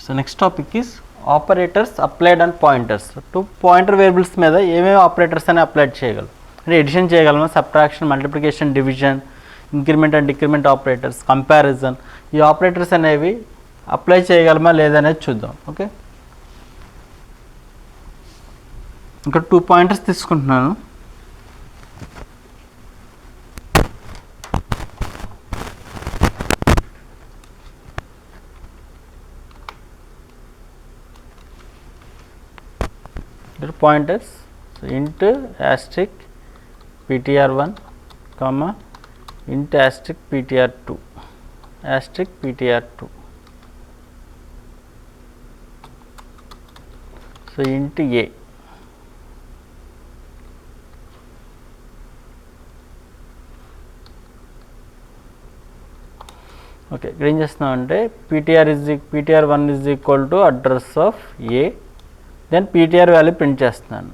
So next topic is operators applied and pointers. Two pointer variables మీద ఏమేమి operators అని apply చేయగలం అంటే ఎడిషన్ చేయగలమా, subtraction, multiplication, division, increment and decrement operators, comparison, ఈ operators అనేవి అప్లై చేయగలమా లేదనేది చూద్దాం. ఓకే, ఇక్కడ 2 పాయింటర్స్ తీసుకుంటున్నాను. pointers, so int asterisk ptr1 comma int asterisk ptr2 asterisk ptr2, so int a. Okay, ఇక్కడ ఏం చేస్తున్నామంటే ptr1 is equal to address of a, then ptr value print చేస్తున్నాను.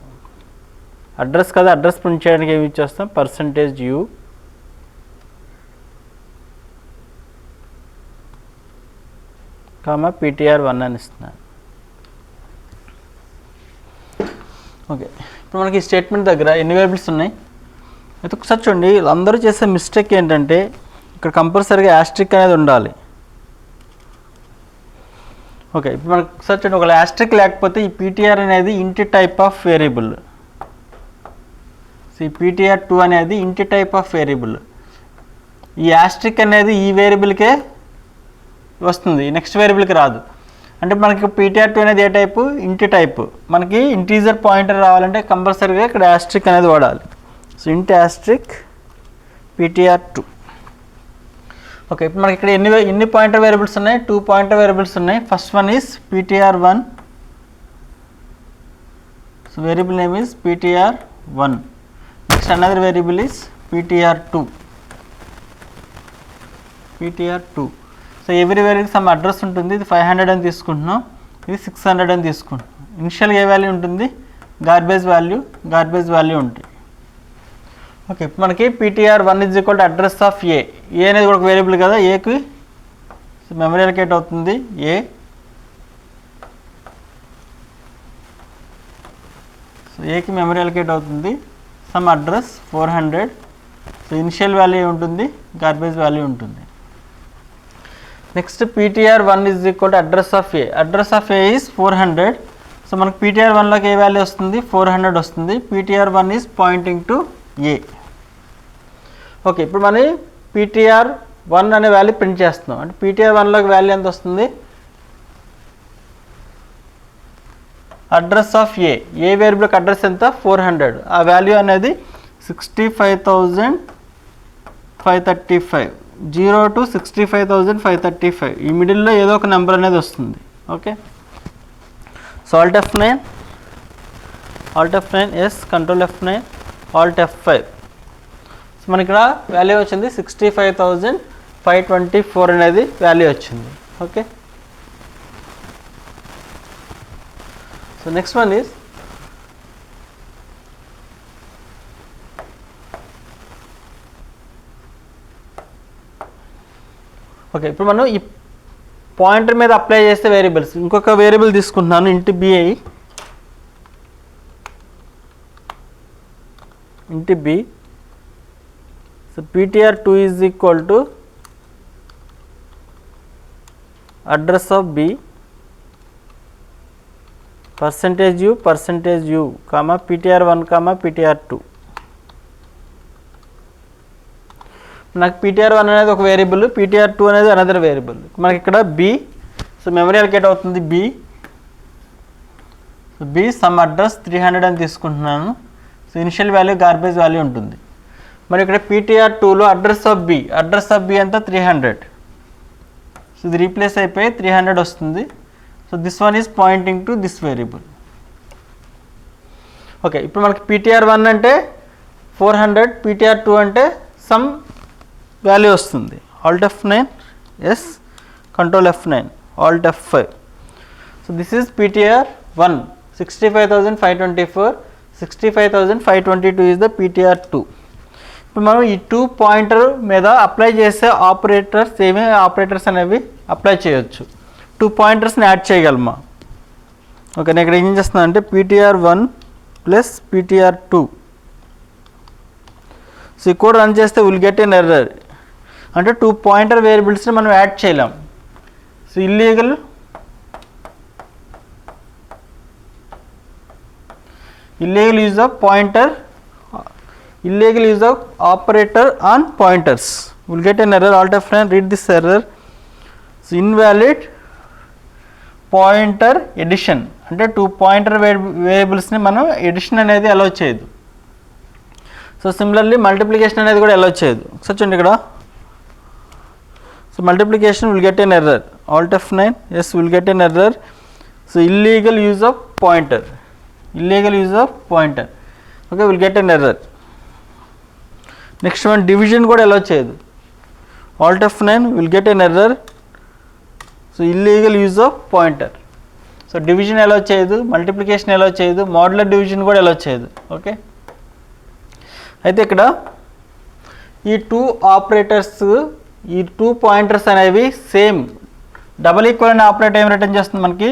అడ్రస్ కదా, అడ్రస్ ప్రింట్ చేయడానికి ఏమి ఇచ్చేస్తాం, %u కామా ptr1 అని ఇస్తున్నాను. ఓకే, ఇప్పుడు మనకి ఈ స్టేట్మెంట్ దగ్గర ఎన్ని వేరియబుల్స్ ఉన్నాయి అయితే ఒకసారి చూడండి. అందరూ చేసే మిస్టేక్ ఏంటంటే ఇక్కడ కంపల్సరీగా యాస్ట్రిక్ అనేది ఉండాలి. ఓకే, ఇప్పుడు మనకు ఒకసారి చూడండి, ఒక యాస్ట్రిక్ లేకపోతే ఈ పీటీఆర్ అనేది ఇంటి టైప్ ఆఫ్ వేరియబుల్. ఈ ptr2 అనేది ఇంటి టైప్ ఆఫ్ వేరియబుల్. ఈ యాస్ట్రిక్ అనేది ఈ వేరియబుల్కే వస్తుంది, నెక్స్ట్ వేరియబుల్కి రాదు. అంటే మనకి ptr2 అనేది ఏ టైపు, ఇంటి టైపు. మనకి ఇంటీజర్ పాయింటర్ రావాలంటే కంపల్సరీగా ఇక్కడ యాస్ట్రిక్ అనేది వాడాలి. సో ఇంటి యాస్ట్రిక్ ptr2. ఓకే, ఇప్పుడు మనకి ఇక్కడ ఎన్ని పాయింటర్ వేరియబుల్స్ ఉన్నాయి, 2 పాయింటర్ వేరియబుల్స్ ఉన్నాయి. First one is ptr1, so variable name is ptr1. Next another variable is ptr2. So every variable some address ఉంటుంది. ఇది 500 అని తీసుకుంటున్నాం, ఇది 600 అని తీసుకుంటున్నాం. ఇనిషియల్గా ఏ వాల్యూ ఉంటుంది, గార్బేజ్ వాల్యూ ఉంటుంది. ఓకే, ఇప్పుడు మనకి ptr1 is equal to address of a. A అనేది కూడా ఒక వేరియబుల్ కదా, ఏకి మెమరీ అలొకేట్ అవుతుంది ఏ. సో ఏకి మెమరీ అలొకేట్ అవుతుంది some address 400. So initial value ఉంటుంది, గార్బేజ్ వాల్యూ ఉంటుంది. Next ptr1 is equal to address of a. Address of a is 400. So మనకు ptr1లోకి ఏ వాల్యూ వస్తుంది, 400 వస్తుంది. ptr1 is pointing to A. Okay, ఇప్పుడు మనం ptr1 అనే వాల్యూ ప్రింట్ చేస్తున్నాం. అంటే ptr1లోకి వాల్యూ ఎంత వస్తుంది, అడ్రస్ ఆఫ్ ఏ. ఏ వేరియబుల్కి అడ్రస్ ఎంత, 400. ఆ వాల్యూ అనేది 65,535, 0 to 65,535. ఈ మిడిల్లో ఏదో ఒక నెంబర్ అనేది వస్తుంది. Okay, so Alt F9 yes, control F9, Alt F5. So మనకి ఇక్కడ వాల్యూ వచ్చింది 65,524 అనేది వాల్యూ వచ్చింది. Okay, so next one is okay, ఇప్పుడు మనం ఈ పాయింటర్ మీద అప్లై చేస్తే వేరియబుల్స్, ఇంకొక వేరియబుల్ తీసుకుంటున్నాను int B. So ptr2 is equal to address of b, %u comma ptr1 comma ptr2. నాకు ptr1 అనేది ఒక వేరియబుల్, ptr2 అనేది అనదర్ వేరియబుల్. మనకి ఇక్కడ b, సో మెమరీ అలొకేట్ అవుతుంది b. So b some address 300 అని తీసుకుంటున్నాను. So initial value, garbage value ఉంటుంది. మరి ఇక్కడ ptr2లో అడ్రస్ ఆఫ్ బి అంతా 300. సో ఇది రీప్లేస్ అయిపోయి 300 వస్తుంది. So this one is pointing to this variable. Okay, ఇప్పుడు మనకి ptr1 అంటే 400, ptr2 అంటే సమ్ వాల్యూ వస్తుంది. Alt F9 yes, control F9, Alt F5. So this is ptr1, 65,524, 65,522 is the ptr2. ఇప్పుడు మనం ఈ 2 పాయింటర్ మీద అప్లై చేసే ఆపరేటర్స్ ఏమేమి ఆపరేటర్స్ అనేవి అప్లై చేయొచ్చు. 2 పాయింటర్స్ని యాడ్ చేయగలమా? ఓకే, నేను ఇక్కడ ఏం చేస్తున్నా అంటే ptr1 ప్లస్ ptr2. సో ఈ కోడ్ రన్ చేస్తే విల్ గెట్ ఎన్ ఎర్రర్. అంటే 2 పాయింటర్ వేరియబుల్స్ని మనం యాడ్ చేయలేం. So illegal use of pointer, illegal use of operator on pointers. We'll get an error. Alt F9, read this error. So invalid pointer addition. అంటే 2 pointer వేరియబుల్స్ని మనం edition అనేది allow చేయదు. So similarly multiplication అనేది కూడా allow చేయదు. So చూడండి ఇక్కడ, so multiplication will get an error. Alt F9, yes, will get an error. So illegal use of pointer, okay, will get an error. Next one division కూడా allow చేయదు. Alt F9 will get an error. So illegal use of pointer. So division allow చేయదు, multiplication allow చేయదు, modular division కూడా allow చేయదు. Okay, అయితే ఇక్కడ ఈ 2 operators, ఈ 2 పాయింటర్స్ అనేవి సేమ్ డబల్ ఈక్వల్ అనే ఆపరేటర్ ఏం రిటర్న్ చేస్తుంది మనకి?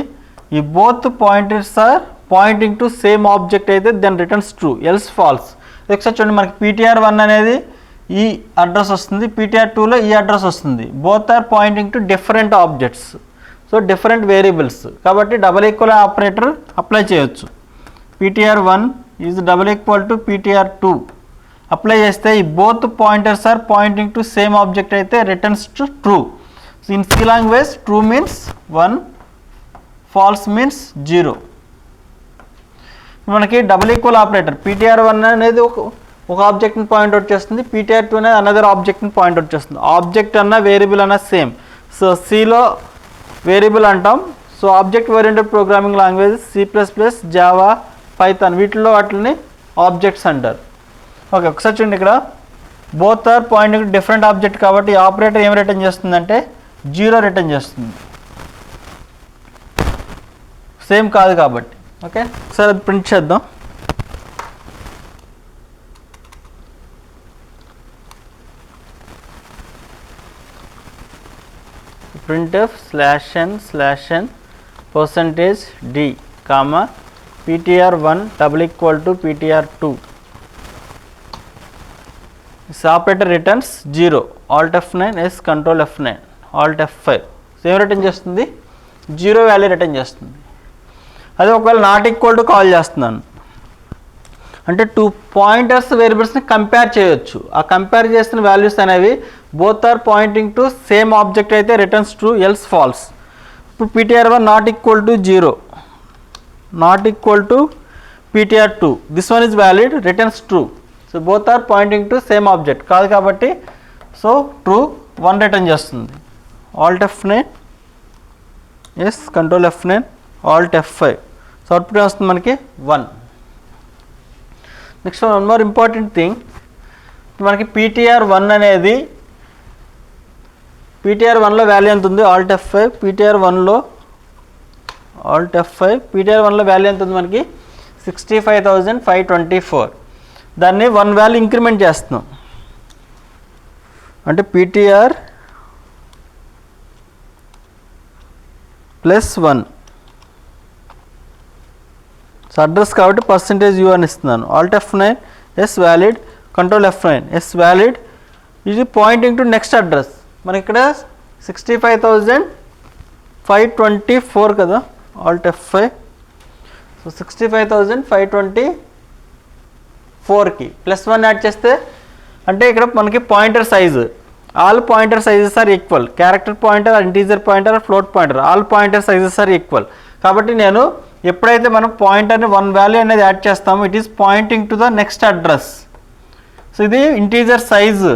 ఈ both pointers are pointing to same object అయితే then returns true, else false. ఒకసారి చూడండి, మనకి ptr1 అనేది ఈ అడ్రస్ వస్తుంది, ptr2లో ఈ అడ్రస్ వస్తుంది. Both are pointing to different objects, so different variables. కాబట్టి డబల్ ఈక్వల్ ఆపరేటర్ అప్లై చేయొచ్చు. ptr1 is double equal to ptr2 apply చేస్తే ఈ both pointers are pointing to same object అయితే returns to true. So in C language true means 1, false means 0. మనకి double equal operator ptr1 అనేది ఒక ఆబ్జెక్ట్ని point out చేస్తుంది, ptr2 అనేది another ఆబ్జెక్ట్ని point out చేస్తుంది. ఆబ్జెక్ట్ అన్న వేరియబుల్ అన్న సేమ్. సో సిలో వేరియబుల్ అంటాం. So object oriented programming language C++, Java, Python వీటిల్లో వాటిని ఆబ్జెక్ట్స్ అంటారు. ఓకే, ఒకసారి చూడండి ఇక్కడ, both are pointing to different object కాబట్టి ఆపరేటర్ ఏం రిటర్న్ చేస్తుందంటే 0 రిటర్న్ చేస్తుంది, సేమ్ కాదు కాబట్టి. ఓకే, ఒకసారి అది ప్రింట్ చేద్దాం. printf /n %d comma ptr1 double equal to ptr2. this operator returns 0. Alt F9, yes, Control F9, Alt F5. Same return చేస్తుంది, 0 వాల్యూ రిటర్న్ చేస్తుంది. అదే ఒకవేళ నాట్ ఈక్వల్ టు కాల్ చేస్తున్నాను అంటే 2 పాయింటర్స్ వేరియబుల్స్ని కంపేర్ చేయొచ్చు. ఆ కంపేర్ చేసిన వాల్యూస్ అనేవి both are pointing to same object అయితే రిటర్న్స్ ట్రూ, ఎల్స్ ఫాల్స్. ఇప్పుడు ptr1 not equal to 0, not equal to ptr2, this one is valid, returns true. So both are pointing to same object కాదు కాబట్టి so true 1 return చేస్తుంది. Alt F9, yes, Control F9, Alt F5. So output వస్తుంది మనకి 1. Next one more important thing, మనకి ptr1 అనేది ptr1లో value ఎంత ఉంది? Alt F5, ptr1లో value ఎంత ఉంది మనకి? 65,524. దాన్ని 1 వాల్యూ ఇంక్రిమెంట్ చేస్తున్నాం అంటే ptr +1. సో అడ్రస్ కాబట్టి %u అని ఇస్తున్నాను. Alt F9, yes valid, Control F9, yes valid. ఇది పాయింటింగ్ టు నెక్స్ట్ అడ్రస్. మనకి ఇక్కడ 65,524 కదా, Alt F5. సో 65,524కి +1 యాడ్ చేస్తే అంటే ఇక్కడ మనకి pointer size, all pointer sizes are equal. Character pointer, integer pointer, float pointer, all pointer sizes are equal. కాబట్టి నేను ఎప్పుడైతే మనం పాయింటర్ని 1 వాల్యూ అనేది యాడ్ చేస్తామో it is pointing to the next address. So ఇది ఇంటీజర్ సైజు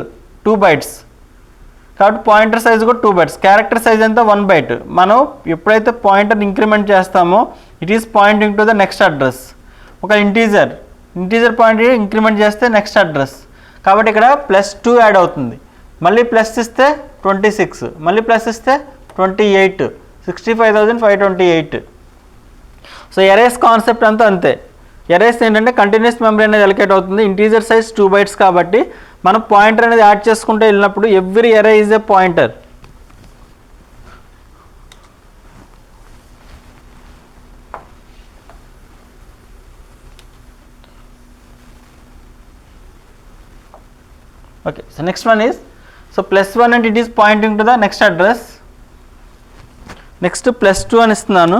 2 బైట్స్ కాబట్టి pointer size కూడా 2 బైట్స్. క్యారెక్టర్ సైజ్ అంతా 1 బైట్. మనం ఎప్పుడైతే పాయింటర్ని ఇంక్రిమెంట్ చేస్తామో it is pointing to the next address. ఒక ఇంటీజర్ పాయింటర్ ఇంక్రిమెంట్ చేస్తే నెక్స్ట్ అడ్రస్ కాబట్టి ఇక్కడ +2 యాడ్ అవుతుంది. మళ్ళీ ప్లస్ ఇస్తే 26, మళ్ళీ ప్లస్ ఇస్తే 28, 65,528. సో ఎరేస్ కాన్సెప్ట్ అంతా అంతే. ఎరేస్ ఏంటంటే కంటిన్యూస్ మెమరీ అనేది అలొకేట్ అవుతుంది. ఇంటీజర్ సైజ్ 2 బైట్స్ కాబట్టి మనం పాయింటర్ అనేది యాడ్ చేసుకుంటూ వెళ్ళినప్పుడు every array is a pointer. Okay, so next one is, so +1 and it is pointing to the next address. Next +2 అని ఇస్తున్నాను.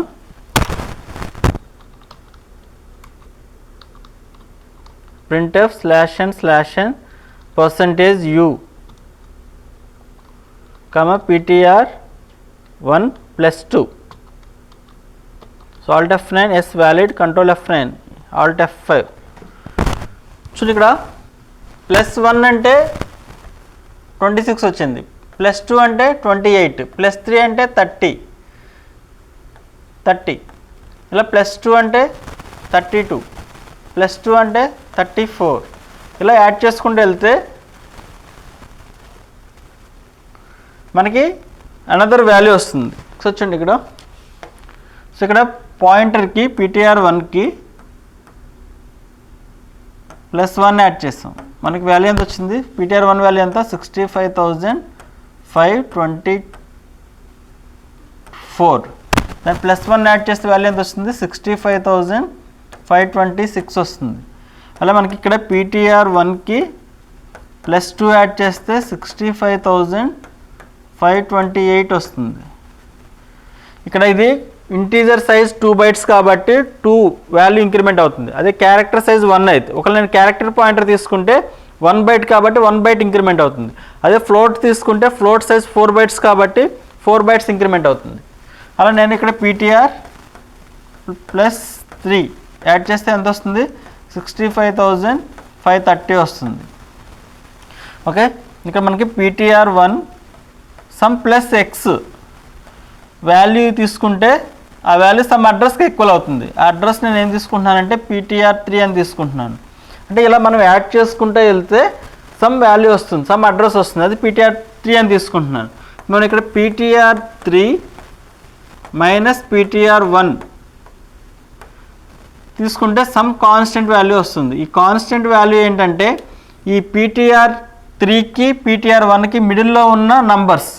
printf /n %u comma ptr1 +2. So alt F9, S valid, control F9, alt F5. చూడండి ఇక్కడ +1 అంటే 26 వచ్చింది, +2 అంటే 28, +3 అంటే 30, ఇలా +2 అంటే 32, +2 అంటే 34, ఇలా యాడ్ చేసుకుంటూ వెళ్తే మనకి అనదర్ వాల్యూ వస్తుంది. సో చూడండి ఇక్కడ, సో ఇక్కడ పాయింటర్కి ptr1కి +1 యాడ్ చేస్తాం, మనకి వాల్యూ ఎంత వచ్చింది, ptr1 వాల్యూ ఎంత 65,524, దాని +1 యాడ్ చేస్తే వాల్యూ ఎంత వస్తుంది 65,526 వస్తుంది. అలా మనకి ఇక్కడ ptr1కి +2 యాడ్ చేస్తే 65,528 వస్తుంది. ఇక్కడ ఇది ఇంటీజర్ సైజ్ 2 bytes కాబట్టి 2 వాల్యూ ఇంక్రిమెంట్ అవుతుంది. అదే క్యారెక్టర్ సైజ్ 1 అయితే, ఒకవేళ నేను క్యారెక్టర్ పాయింటర్ తీసుకుంటే 1 byte కాబట్టి 1 byte ఇంక్రిమెంట్ అవుతుంది. అదే ఫ్లోట్ తీసుకుంటే ఫ్లోట్ సైజ్ 4 bytes కాబట్టి 4 bytes ఇంక్రిమెంట్ అవుతుంది. అలా నేను ఇక్కడ ptr +3 యాడ్ చేస్తే ఎంత వస్తుంది 65,530 వస్తుంది. ఓకే, ఇక్కడ మనకి ptr1 సమ్ +x వాల్యూ తీసుకుంటే ఆ వాల్యూ సమ్ అడ్రస్కి ఈక్వల్ అవుతుంది. ఆ అడ్రస్ నేను ఏం తీసుకుంటున్నానంటే ptr3 అని తీసుకుంటున్నాను. అంటే ఇలా మనం యాడ్ చేసుకుంటూ వెళ్తే సమ్ వాల్యూ వస్తుంది, సమ్ అడ్రస్ వస్తుంది, అది ptr3 అని తీసుకుంటున్నాను. మనం ఇక్కడ ptr3 - ptr1 తీసుకుంటే సమ్ కాన్స్టెంట్ వాల్యూ వస్తుంది. ఈ కాన్స్టెంట్ వాల్యూ ఏంటంటే ఈ ptr3కి ptr1కి మిడిల్లో ఉన్న నంబర్స్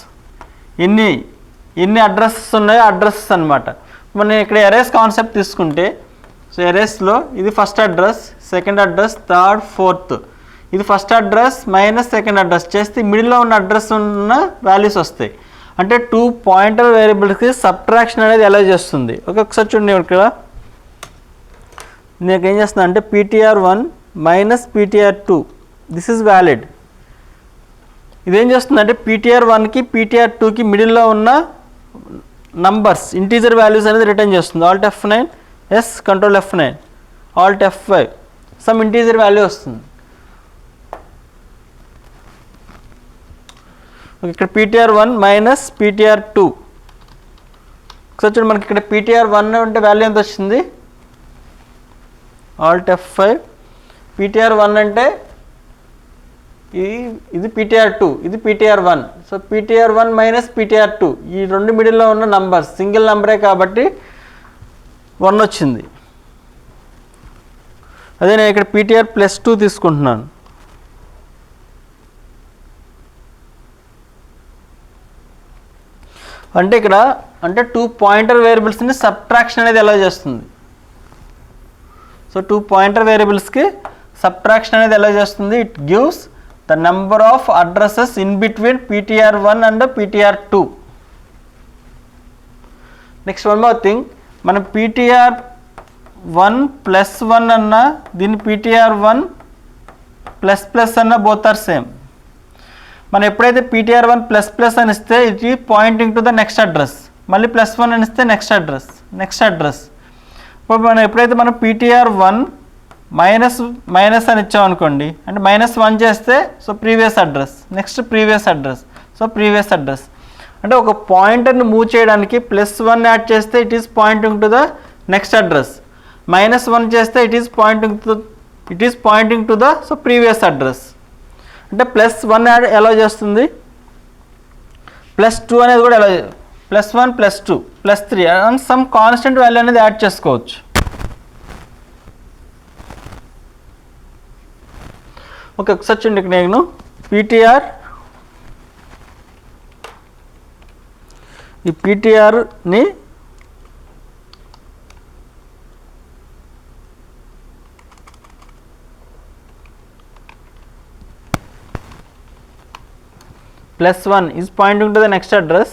ఎన్ని అడ్రస్సెస్ ఉన్నాయో అడ్రస్సెస్ అనమాట. మనం ఇక్కడ ఎరేస్ కాన్సెప్ట్ తీసుకుంటే, సో ఎరేస్లో ఇది first address, second address, third, fourth, ఇది first address minus second address చేస్తే మిడిల్లో ఉన్న అడ్రస్ ఉన్న వాల్యూస్ వస్తాయి. అంటే 2 పాయింటర్ వేరియబుల్స్కి సబ్ట్రాక్షన్ అనేది ఎలా చేస్తుంది. ఒకసారి చూడండి, ఇక్కడ నేను ఏం చేస్తున్నా అంటే ptr1 - ptr2 this is valid. ఇదేం చేస్తుందంటే ptr1కి ptr2కి మిడిల్లో ఉన్న నంబర్స్ ఇంటీజర్ వాల్యూస్ అనేది రిటర్న్ చేస్తుంది. alt F9, S, control F9, alt F5, some integer value వస్తుంది. ఇక్కడ ptr1 - ptr2, ఒకసారి చూడండి, మనకి ఇక్కడ ptr1 అంటే వాల్యూ ఎంత వచ్చింది, alt F5, ptr1 అంటే ఇది ptr2, ఇది ptr1. సో ptr1 - ptr2 ఈ రెండు మిడిల్లో ఉన్న నంబర్స్ సింగిల్ నంబరే కాబట్టి 1 వచ్చింది. అదే నేను ఇక్కడ ptr +2 తీసుకుంటున్నాను. అంటే ఇక్కడ 2 పాయింటర్ వేరియబుల్స్ని సబ్ట్రాక్షన్ అనేది ఎలా చేస్తుంది. సో 2 పాయింటర్ వేరియబుల్స్కి సబ్ట్రాక్షన్ అనేది ఎలా చేస్తుంది, it gives the number of addresses in between ptr1 and ptr2. Next, one more thing, మనం ptr1 +1 అన్న దీన్ని ptr1 ++ అన్న బోత్ ఆర్ సేమ్. మనం ఎప్పుడైతే ptr1 ++ అని ఇస్తే ఇట్ ఈ Poynting to the next address, మళ్ళీ +1 అని ఇస్తే నెక్స్ట్ అడ్రస్. ఇప్పుడు మనం ఎప్పుడైతే మనం ptr1 మైనస్ అని ఇచ్చామనుకోండి, అంటే -1 చేస్తే so previous address, next previous address, so previous address. అంటే ఒక పాయింటర్ని మూవ్ చేయడానికి +1 యాడ్ చేస్తే it is pointing to the next address, -1 చేస్తే it is pointing to the so previous address. అంటే +1 యాడ్ ఎలా చేస్తుంది, +2 అనేది కూడా ఎలా, +1 +2 +3 అండ్ సమ్ కాన్స్టెంట్ వాల్యూ అనేది యాడ్ చేసుకోవచ్చు. ఓకే, ఒకసారి చూడండి, ఇక్కడ నేను ptrని +1 is pointing to the next address.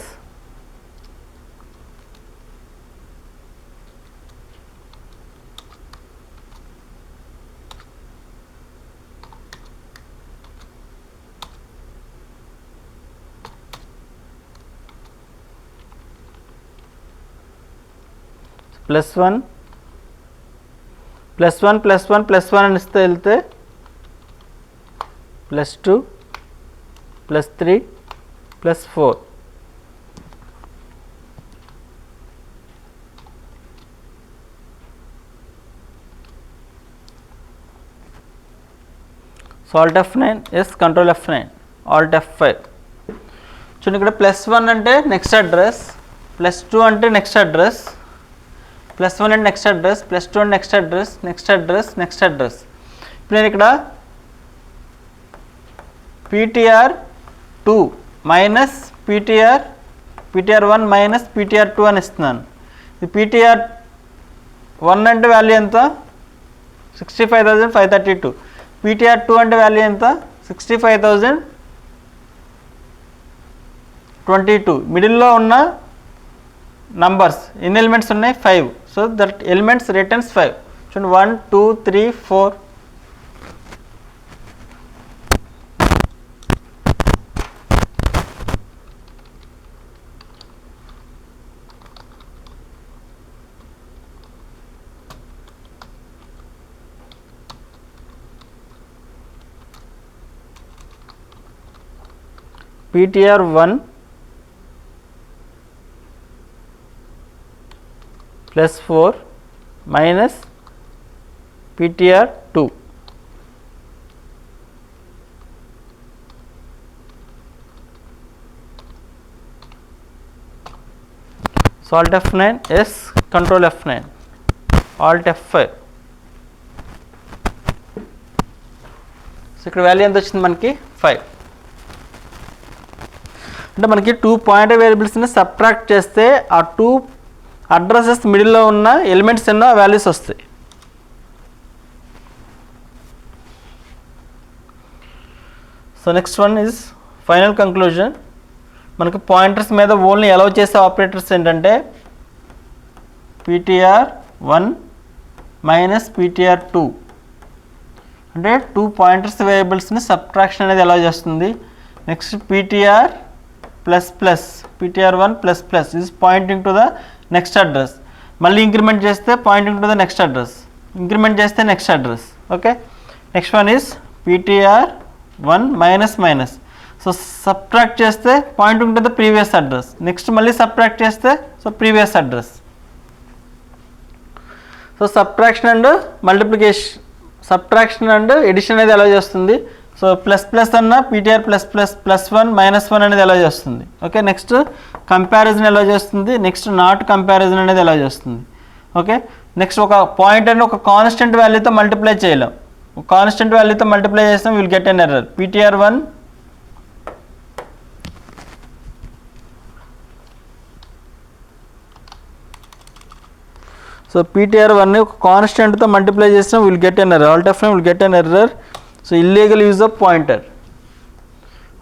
+1 అని ఇస్తే వెళ్తే +2 +3 +4. So Alt F9, yes control F9, Alt F5. చూడండి ఇక్కడ +1 అంటే నెక్స్ట్ అడ్రస్, +2 అంటే నెక్స్ట్ అడ్రస్, +1 అంటే నెక్స్ట్ అడ్రస్, +2 అంటే next address, next address, next address. ఇప్పుడు నేను ఇక్కడ PTR2 minus PTR1 minus PTR2 అని ఇస్తున్నాను. ఇది PTR1 అంటే వాల్యూ ఎంత? 65,532. PTR2 అంటే వాల్యూ ఎంత? 65,022. మిడిల్లో ఉన్న నంబర్స్ ఎన్ని ఎలిమెంట్స్ ఉన్నాయి? 5. So that elements returns 5. చూడండి 1 2 3 4. PTR1 +4 minus PTR2. So Alt F9, yes, control F9, Alt F5. So ఇక్కడ వాల్యూ ఎంత వచ్చింది మనకి? 5. అంటే మనకి 2 పాయింటర్ వేరియబుల్స్ని సబ్ట్రాక్ట్ చేస్తే ఆ 2 అడ్రసెస్ మిడిల్లో ఉన్న ఎలిమెంట్స్ ఎన్నో వాల్యూస్ వస్తాయి. So next one is final conclusion. మనకి పాయింటర్స్ మీద ఓన్లీ అలౌ చేసే ఆపరేటర్స్ ఏంటంటే PTR1 మైనస్ PTR2. అంటే 2 పాయింటర్స్ వేరియబుల్స్ని సబ్ట్రాక్షన్ అనేది అలౌ చేస్తుంది. Next PTR1 plus plus is pointing to the next address. మళ్ళీ ఇంక్రిమెంట్ చేస్తే pointing to the next address, increment చేస్తే next address. Okay, next one is PTR1 minus minus. So subtract చేస్తే pointing to the previous address, next మళ్ళీ subtract చేస్తే so previous address. So subtraction and multiplication, subtraction and addition అనేది allow చేస్తుంది. So plus plus అన్న PTR +1 -1 అనేది allow చేస్తుంది. Okay, next comparison allow చేస్తుంది. Next not comparison అనేది అలౌ చేస్తుంది. ఓకే, నెక్స్ట్ ఒక పాయింటర్ని ఒక కాన్స్టెంట్ వాల్యూతో మల్టిప్లై చేయలేం. ఒక కాన్స్టెంట్ వాల్యూతో మల్టిప్లై చేస్తాం, will get an error. PTR1 so PTR1ని ఒక కాన్స్టెంట్తో మల్టిప్లై చేస్తాం, will get an error. Alt F9 will get an error. So illegal use of pointer.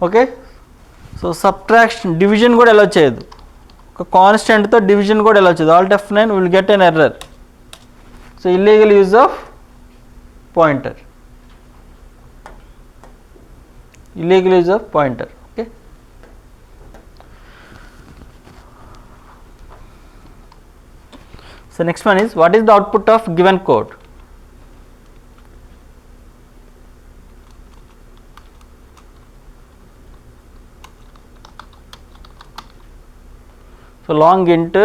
Okay, so subtraction division కూడా ఎలా చేయదు, ఒక కాన్స్టెంట్తో డివిజన్ కూడా ఎలా చేయదు. Alt F9 will get an error. So illegal use of pointer, illegal use of pointer. Okay, so next one is what is the output of given code. So long int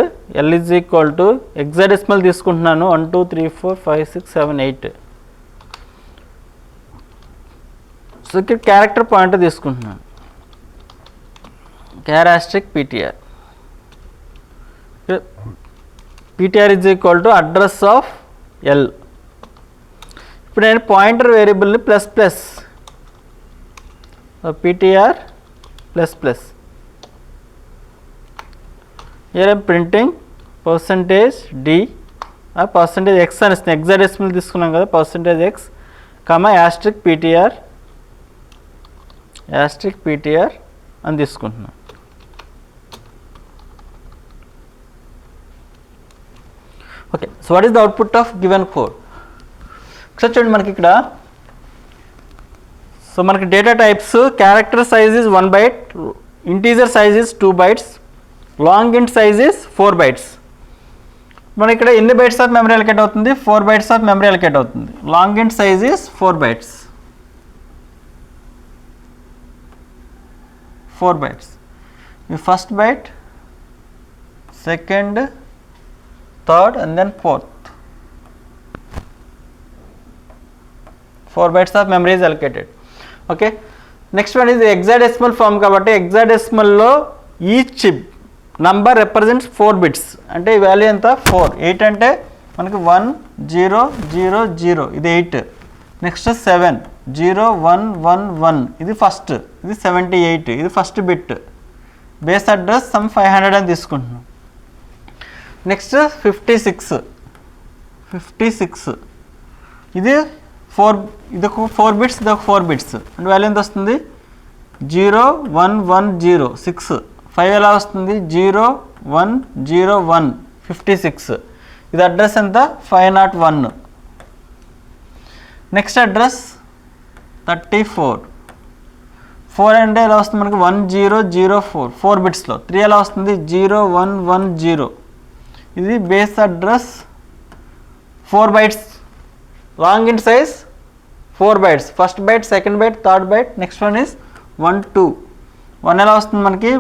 L is equal to hexadecimal తీసుకుంటున్నాను. 1 2 3 4 5 6 7 8. So ఇక్కడ character pointer తీసుకుంటున్నాను, క్యారాస్టిక్ PTR. PTR is equal to address of L. ఇప్పుడు నేను pointer వేరియబుల్ని plus plus PTR plus plus. Here I am printing %d %x అని ఇస్తుంది. Hexadecimal తీసుకున్నాం కదా, %x comma *PTR అని తీసుకుంటున్నాం. Okay, so what is the output of given code? ఒకసారి చూడండి మనకి ఇక్కడ. సో మనకి data types character size is 1 byte, integer size is 2 bytes, long int size is 4 bytes. మనకి ఇక్కడ ఎన్ని బైట్స్ ఆఫ్ మెమరీ అలొకేట్ అవుతుంది? 4 bytes ఆఫ్ మెమరీ అలొకేట్ అవుతుంది. Long int size is 4 bytes. 4 bytes. The first byte, second, third and then fourth. 4 bytes of memory is allocated. Okay, next one is the hexadecimal form కాబట్టి hexadecimal లో each number represents 4 bits. అంటే ఈ value ఎంత? 4. 8 అంటే మనకి 1 0 0 0 ఇది 8. Next 7 0 1 1 1 ఇది first, ఇది 78 ఇది first bit. Base address some 500 అని తీసుకుంటున్నాం. నెక్స్ట్ 56 ఇది 4 బిట్స్, ఇది 4 బిట్స్. అంటే వాల్యూ ఎంత వస్తుంది? 0 1 1 0 6. 5 ఎలా వస్తుంది? 0 1 0 1 56. ఇది అడ్రస్ ఎంత? 501. Next address 34. 4 అంటే ఎలా వస్తుంది మనకి? 1 0 0 4 4 బిట్స్లో. 3 ఎలా వస్తుంది? 0 1 1 0. ఇది base address 4 bytes. Long int size 4 bytes. First byte, second byte, third byte. Next one is 1 2. 1 ఎలా వస్తుంది మనకి?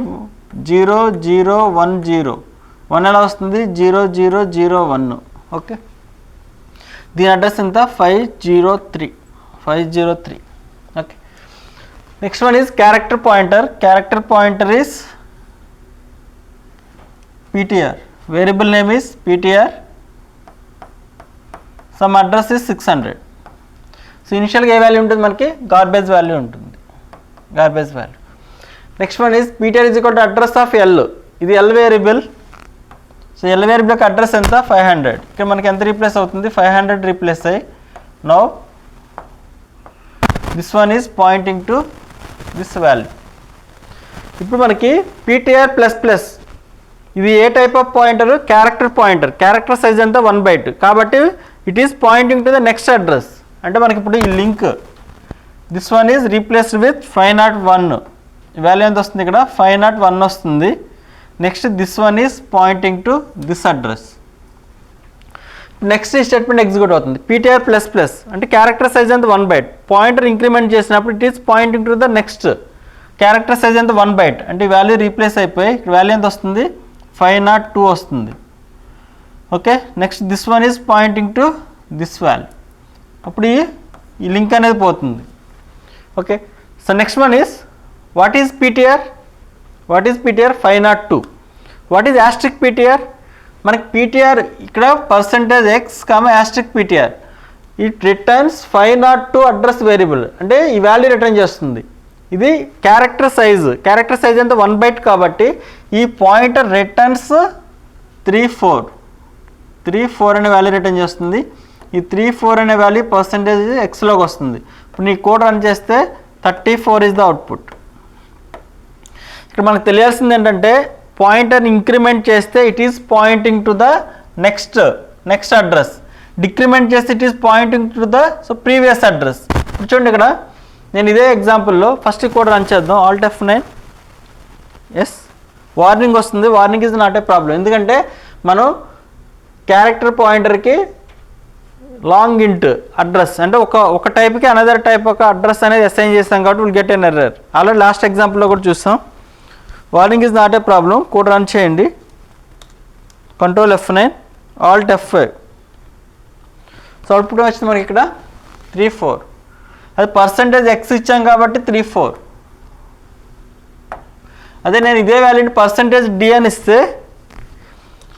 0 0 1 0. 1 ఎలా వస్తుంది? 0 0 0 1. ఓకే, దీని అడ్రస్ ఎంత? 503. Okay, next one is character pointer. Character pointer is PTR. Variable name is PTR. Some address is 600. So ఇనిషియల్గా ఏ value ఉంటుంది మనకి? గార్బేజ్ వాల్యూ ఉంటుంది. Next one is PTR is equal to address of L. ఇది L variable. So L variable యొక్క address ఎంత? 500. ఇక్కడ మనకి ఎంత రీప్లేస్ అవుతుంది? 500 రీప్లేస్ అయ్యి now this one is pointing to this value. ఇప్పుడు మనకి PTR ప్లస్ ప్లస్ ఇది ఏ type of pointer? Character pointer. Character size ఎంత? 1 byte. కాబట్టి it is pointing to the next address. అంటే మనకి ఇప్పుడు ఈ link this one is replaced with 501. Value ఎంత వస్తుంది ఇక్కడ? 501 వస్తుంది. Next this one is pointing to this address. Next ఈ స్టేట్మెంట్ ఎగ్జిక్యూట్ అవుతుంది. PTR ప్లస్ ప్లస్ అంటే క్యారెక్టర్ సైజ్ ఎంత? 1 byte. పాయింటర్ ఇంక్రిమెంట్ చేసినప్పుడు it is pointing to the next. Character size ఎంత? 1 byte. అంటే ఈ వాల్యూ రీప్లేస్ అయిపోయి ఇక్కడ వాల్యూ ఎంత వస్తుంది? 502 వస్తుంది. Okay, next this one is pointing to this value. అప్పుడు ఈ లింక్ అనేది పోతుంది. Okay, so next one is what is PTR? 502. What is asterisk PTR? మనకి PTR ఇక్కడ %x, asterisk PTR. It returns 502 address variable. అంటే ఈ వాల్యూ రిటర్న్ చేస్తుంది. ఇది క్యారెక్టర్ సైజ్ ఎంత? 1 byte. కాబట్టి ఈ పాయింటర్ రిటర్న్స్ 34 అనే వాల్యూ రిటర్న్ చేస్తుంది. ఈ 34 అనే వాల్యూ %xలోకి వస్తుంది. ఇప్పుడు నీ కోడ్ రన్ చేస్తే 34 ఈజ్ ద అవుట్పుట్. ఇక్కడ మనకు తెలియాల్సింది ఏంటంటే పాయింటర్ ఇంక్రిమెంట్ చేస్తే it is pointing to the next address. Decrement చేస్తే it is pointing to the previous address. ఇప్పుడు చూడండి ఇక్కడ నేను ఇదే ఎగ్జాంపుల్లో ఫస్ట్ కోడ్ రన్ చేద్దాం. Alt F9. ఎస్, వార్నింగ్ వస్తుంది. Warning is not a problem. ఎందుకంటే మనం క్యారెక్టర్ పాయింటర్కి లాంగ్ ఇంట్ అడ్రస్ అంటే ఒక టైప్కి అనదర్ టైప్ ఒక అడ్రస్ అనేది అసైన్ చేస్తాం కాబట్టి will get an error. Already last ఎగ్జాంపుల్లో కూడా చూస్తాం. Warning is not a problem. Code run చేయండి. Control F9, Alt F5. So output వచ్చింది మనకి ఇక్కడ 34. అది %x ఇచ్చాం కాబట్టి 34. అదే నేను ఇదే వాల్యూని %d అని ఇస్తే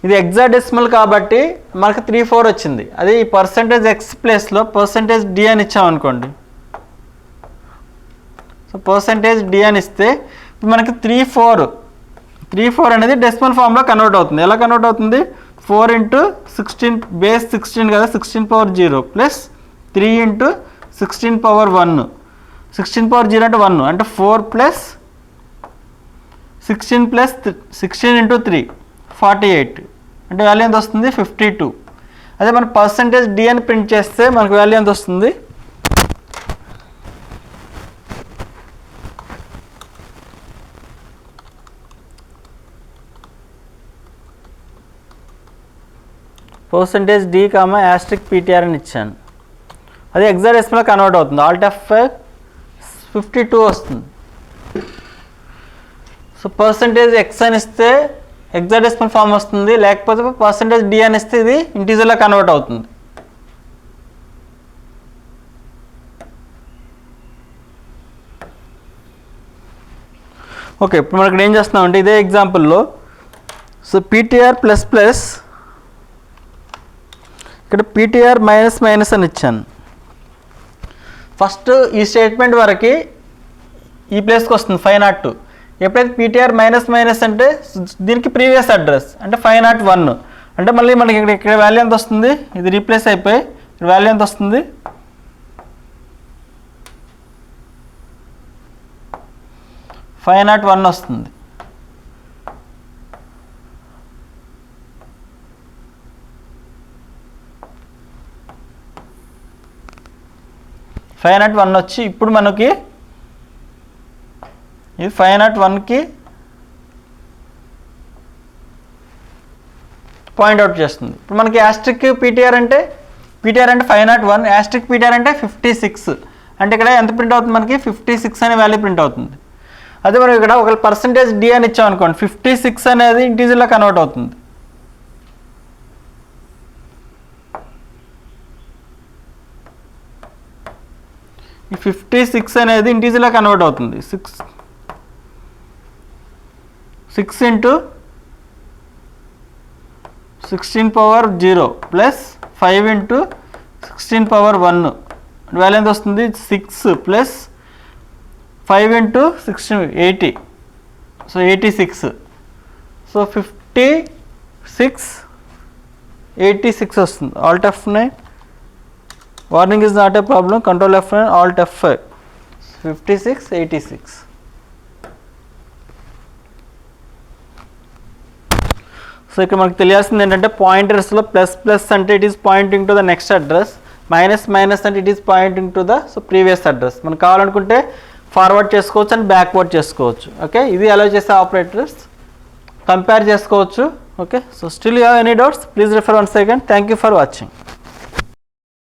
ఇది హెక్సాడెసిమల్ కాబట్టి మనకు 34 వచ్చింది. అదే ఈ %x ప్లేస్లో %d అని ఇచ్చామనుకోండి. సో %d అని ఇస్తే మనకి 34 అనేది డెసిమల్ ఫామ్లో కన్వర్ట్ అవుతుంది. ఎలా కన్వర్ట్ అవుతుంది? 4 × 16 బేస్ 16 కదా, 16^0 ప్లస్ 3 × 16^1. 16^0 అంటే 1 అంటే 4 + 16 ప్లస్ 16 ఇంటూ 3 48 అంటే వాల్యూ ఎంత వస్తుంది 52. అదే మన పర్సంటేజ్ డి అని ప్రింట్ చేస్తే మనకు వాల్యూ ఎంత వస్తుంది percentage D comma asterisk PTR అని ఇచ్చాను. అది హెక్సాడెసిమల్ కన్వర్ట్ అవుతుంది. ఆల్ట్ F5 52 వస్తుంది. సో పర్సంటేజ్ ఎక్స్ అని ఇస్తే హెక్సాడెసిమల్ ఫామ్ వస్తుంది, లేకపోతే పర్సంటేజ్ డి అని ఇస్తే ఇది ఇంటీజర్లో కన్వర్ట్ అవుతుంది. ఓకే, ఇప్పుడు మనకి ఏం చేస్తున్నామంటే ఇదే ఎగ్జాంపుల్లో సో పీటీఆర్ ప్లస్ ప్లస్ ఇక్కడ పీటీఆర్ మైనస్ మైనస్ అని ఇచ్చాను. ఫస్ట్ ఈ స్టేట్మెంట్ వరకు ఈ ప్లేస్కి వస్తుంది 502. ఎప్పుడైతే పీటీఆర్ మైనస్ మైనస్ అంటే దీనికి ప్రీవియస్ అడ్రస్ అంటే 501 అంటే మళ్ళీ మనకి ఇక్కడ వాల్యూ ఎంత వస్తుంది, ఇది రీప్లేస్ అయిపోయి వాల్యూ ఎంత వస్తుంది 501 వస్తుంది. ఫైవ్ నాట్ 1 వచ్చి ఇప్పుడు మనకి ఇది 501కి పాయింట్అవుట్ చేస్తుంది. ఇప్పుడు మనకి యాస్ట్రిక్ పీటీఆర్ అంటే 501, యాస్ట్రిక్ పీటీఆర్ అంటే 56 అంటే ఇక్కడ ఎంత ప్రింట్ అవుతుంది మనకి 56 అనే వాల్యూ ప్రింట్ అవుతుంది. అదే మనం ఇక్కడ ఒక పర్సంటేజ్ డి అని ఇచ్చాం అనుకోండి 56 అనేది ఇంటీజర్లో కన్వర్ట్ అవుతుంది. ఈ 56 అనేది ఇంటీజర్లో కన్వర్ట్ అవుతుంది. 6 into 16 power 0 plus 5 into 16 power 1 value ఎంత వస్తుంది 6 ప్లస్ 5 ఇంటూ 16 80 సో 86 సో 56 వస్తుంది. Alt F9 warning is not a problem, control F9 alt F5 56 86. So ఇక్కడ మనకు తెలియాల్సింది ఏంటంటే పాయింటర్స్లో ప్లస్ ప్లస్ అంటే it is pointing to the next address, minus minus అంటే it is pointing to the so previous address. మనకు కావాలనుకుంటే forward చేసుకోవచ్చు అండ్ బ్యాక్వర్డ్ చేసుకోవచ్చు. ఓకే, ఇది అలౌ చేసే ఆపరేటర్స్ కంపేర్ చేసుకోవచ్చు. Okay, so still you have any doubts please refer once again. Thank you for watching.